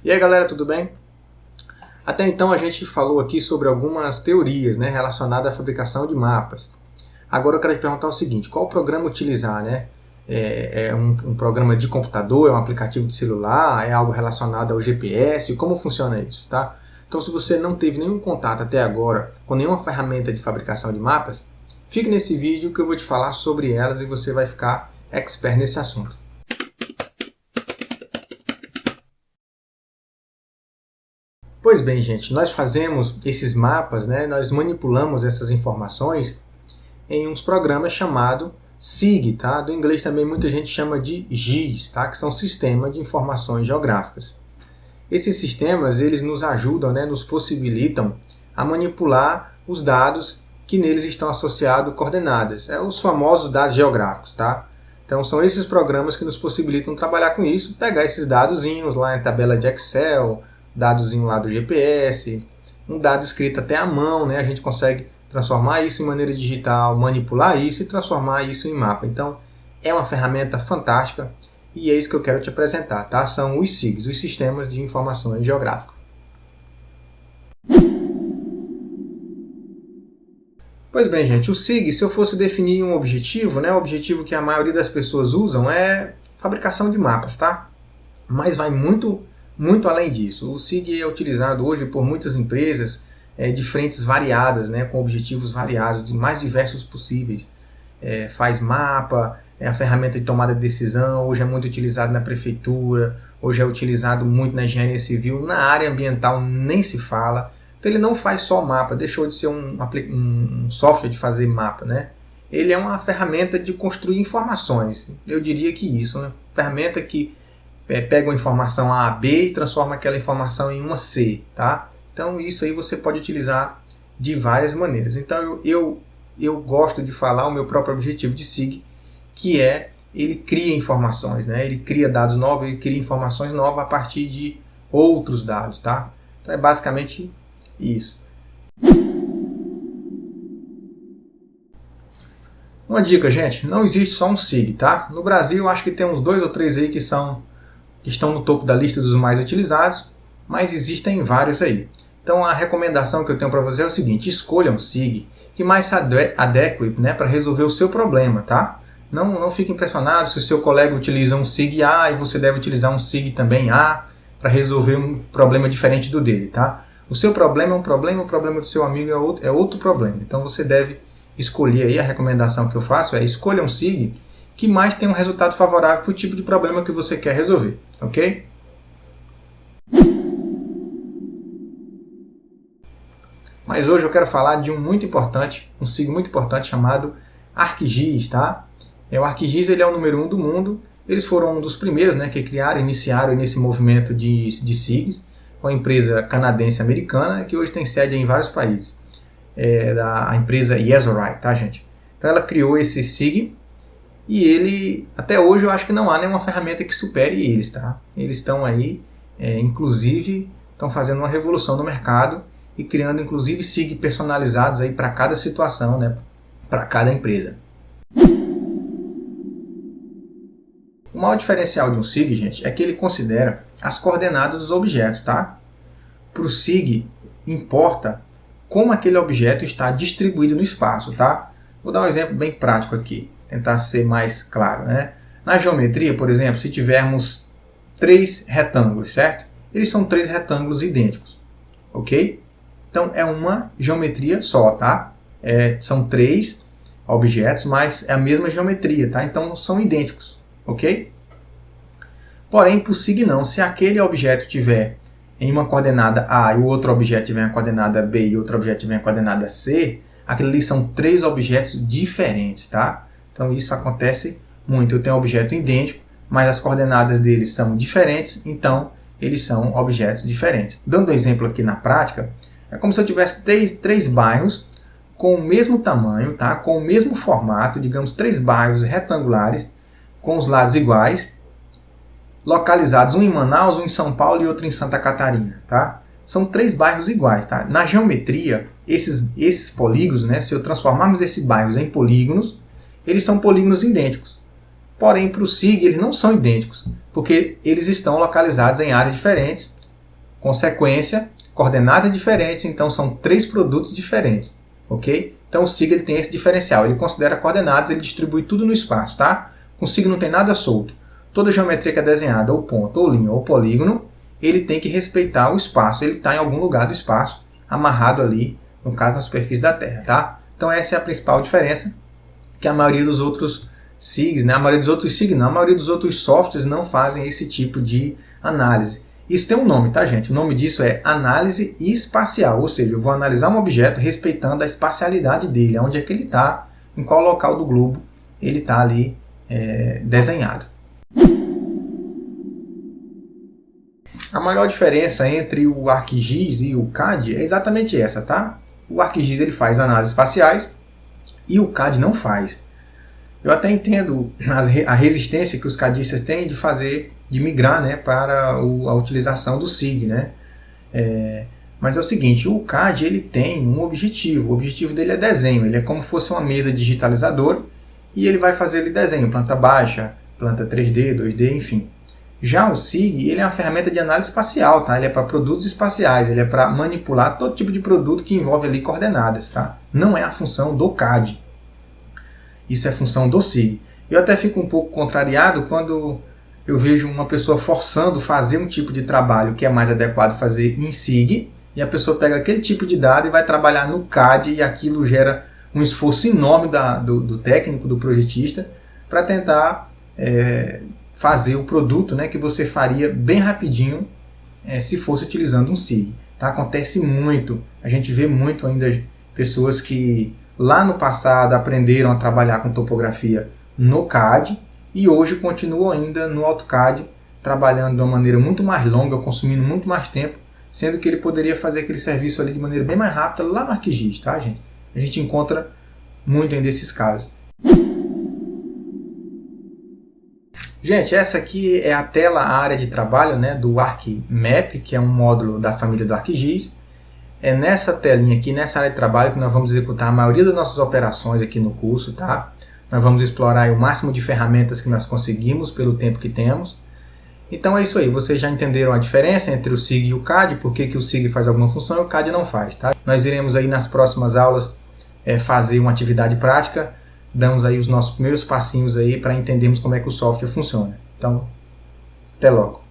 E aí galera, tudo bem? Até então a gente falou aqui sobre algumas teorias, né, relacionadas à fabricação de mapas. Agora eu quero te perguntar o seguinte: qual programa utilizar, né? É um programa de computador, é um aplicativo de celular, é algo relacionado ao GPS? Como funciona isso, tá? Então, se você não teve nenhum contato até agora com nenhuma ferramenta de fabricação de mapas, fique nesse vídeo que eu vou te falar sobre elas e você vai ficar expert nesse assunto. Pois bem, gente, nós fazemos esses mapas, né? Nós manipulamos essas informações em uns programas chamados SIG, tá? Do inglês também muita gente chama de GIS, tá? Que são Sistemas de Informações Geográficas. Esses sistemas, eles nos ajudam, né? Nos possibilitam a manipular os dados que neles estão associados coordenadas. Os famosos dados geográficos, tá? Então são esses programas que nos possibilitam trabalhar com isso, pegar esses dadozinhos lá em tabela de Excel, dadozinho lá do GPS, um dado escrito até à mão, né? A gente consegue transformar isso em maneira digital, manipular isso e transformar isso em mapa. Então é uma ferramenta fantástica e é isso que eu quero te apresentar, tá? São os SIGs, os Sistemas de Informações Geográficas. Pois bem, gente, o SIG, se eu fosse definir um objetivo, né? O objetivo que a maioria das pessoas usam é fabricação de mapas, tá? Mas vai muito além disso. O SIG é utilizado hoje por muitas empresas de frentes variadas, né, com objetivos variados, de mais diversos possíveis. Faz mapa, é a ferramenta de tomada de decisão, hoje é muito utilizado na prefeitura, hoje é utilizado muito na engenharia civil, na área ambiental nem se fala. Então ele não faz só mapa, deixou de ser um software de fazer mapa, né? Ele é uma ferramenta de construir informações, eu diria que isso, né? Ferramenta que pega uma informação A a B e transforma aquela informação em uma C, tá? Então isso aí você pode utilizar de várias maneiras. Então eu gosto de falar o meu próprio objetivo de SIG, que é ele cria informações, né? Ele cria dados novos, ele cria informações novas a partir de outros dados, tá? Então é basicamente isso. Uma dica, gente, não existe só um SIG, tá? No Brasil eu acho que tem uns 2 ou 3 aí que estão no topo da lista dos mais utilizados, mas existem vários aí. Então a recomendação que eu tenho para você é o seguinte: escolha um SIG que mais se adeque, né, para resolver o seu problema, tá? Não fique impressionado se o seu colega utiliza um SIG A e você deve utilizar um SIG também A para resolver um problema diferente do dele, tá? O seu problema é um problema, o problema do seu amigo é outro problema. Então você deve escolher aí, a recomendação que eu faço é: escolha um SIG que mais tem um resultado favorável para o tipo de problema que você quer resolver, ok? Mas hoje eu quero falar de um SIG muito importante chamado ArcGIS, tá? O ArcGIS ele é o número 1 do mundo. Eles foram um dos primeiros, né, que iniciaram nesse movimento de SIGs, uma empresa canadense-americana que hoje tem sede em vários países. A empresa Esri, tá, gente? Então ela criou esse SIG e ele, até hoje eu acho que não há nenhuma ferramenta que supere eles, tá? Eles estão aí, inclusive, estão fazendo uma revolução no mercado e criando inclusive SIG personalizados aí para cada situação, né, para cada empresa. O maior diferencial de um SIG, gente, é que ele considera as coordenadas dos objetos, tá? Para o SIG importa como aquele objeto está distribuído no espaço, tá? Vou dar um exemplo bem prático aqui, tentar ser mais claro, né? Na geometria, por exemplo, se tivermos 3 retângulos, certo? Eles são 3 retângulos idênticos, ok? Então é uma geometria só, tá? São 3 objetos, mas é a mesma geometria, tá? Então são idênticos, ok? Porém, para o SIG não. Se aquele objeto tiver em uma coordenada A e o outro objeto tiver em coordenada B e outro objeto tiver em coordenada C, aquilo ali são 3 objetos diferentes, tá? Então isso acontece muito. Eu tenho um objeto idêntico, mas as coordenadas deles são diferentes, então eles são objetos diferentes. Dando um exemplo aqui na prática, é como se eu tivesse 3 bairros com o mesmo tamanho, tá? Com o mesmo formato, digamos 3 bairros retangulares, com os lados iguais, localizados um em Manaus, um em São Paulo e outro em Santa Catarina, tá? São 3 bairros iguais, tá? Na geometria, esses polígonos, né, se eu transformarmos esses bairros em polígonos, eles são polígonos idênticos. Porém, para o SIG, eles não são idênticos, porque eles estão localizados em áreas diferentes, consequência, coordenadas diferentes, então são 3 produtos diferentes, ok? Então o SIG ele tem esse diferencial, ele considera coordenadas, ele distribui tudo no espaço, tá? Com o SIG não tem nada solto. Toda geometria que é desenhada, ou ponto, ou linha, ou polígono, ele tem que respeitar o espaço, ele está em algum lugar do espaço, amarrado ali, no caso na superfície da Terra, tá? Então essa é a principal diferença, que a maioria dos outros SIGs, né? A maioria dos outros SIG não, a maioria dos outros softwares não fazem esse tipo de análise. Isso tem um nome, tá, gente? O nome disso é análise espacial, ou seja, eu vou analisar um objeto respeitando a espacialidade dele, onde é que ele está, em qual local do globo ele está ali desenhado. A maior diferença entre o ArcGIS e o CAD é exatamente essa, tá? O ArcGIS ele faz análises espaciais e o CAD não faz. Eu até entendo a resistência que os CADistas têm de migrar, né, para a utilização do SIG, né? Mas é o seguinte, o CAD ele tem um objetivo, o objetivo dele é desenho, ele é como se fosse uma mesa digitalizadora e ele vai fazer ali desenho, planta baixa, planta 3D, 2D, enfim. Já o SIG ele é uma ferramenta de análise espacial, tá? Ele é para produtos espaciais, ele é para manipular todo tipo de produto que envolve ali coordenadas, tá? Não é a função do CAD. Isso é função do SIG. Eu até fico um pouco contrariado quando eu vejo uma pessoa forçando fazer um tipo de trabalho que é mais adequado fazer em SIG, e a pessoa pega aquele tipo de dado e vai trabalhar no CAD, e aquilo gera um esforço enorme do técnico, do projetista, para tentar fazer o produto, né, que você faria bem rapidinho se fosse utilizando um SIG. Tá? Acontece muito, a gente vê muito ainda pessoas que lá no passado aprenderam a trabalhar com topografia no CAD e hoje continuam ainda no AutoCAD, trabalhando de uma maneira muito mais longa, consumindo muito mais tempo, sendo que ele poderia fazer aquele serviço ali de maneira bem mais rápida lá no ArcGIS, tá, gente? A gente encontra muito ainda esses casos. Gente, essa aqui é a tela, a área de trabalho, né, do ArcMap, que é um módulo da família do ArcGIS. É nessa telinha aqui, nessa área de trabalho, que nós vamos executar a maioria das nossas operações aqui no curso, tá? Nós vamos explorar aí o máximo de ferramentas que nós conseguimos pelo tempo que temos. Então é isso aí, vocês já entenderam a diferença entre o SIG e o CAD, por que o SIG faz alguma função e o CAD não faz, tá? Nós iremos aí nas próximas aulas fazer uma atividade prática, damos aí os nossos primeiros passinhos aí para entendermos como é que o software funciona. Então, até logo!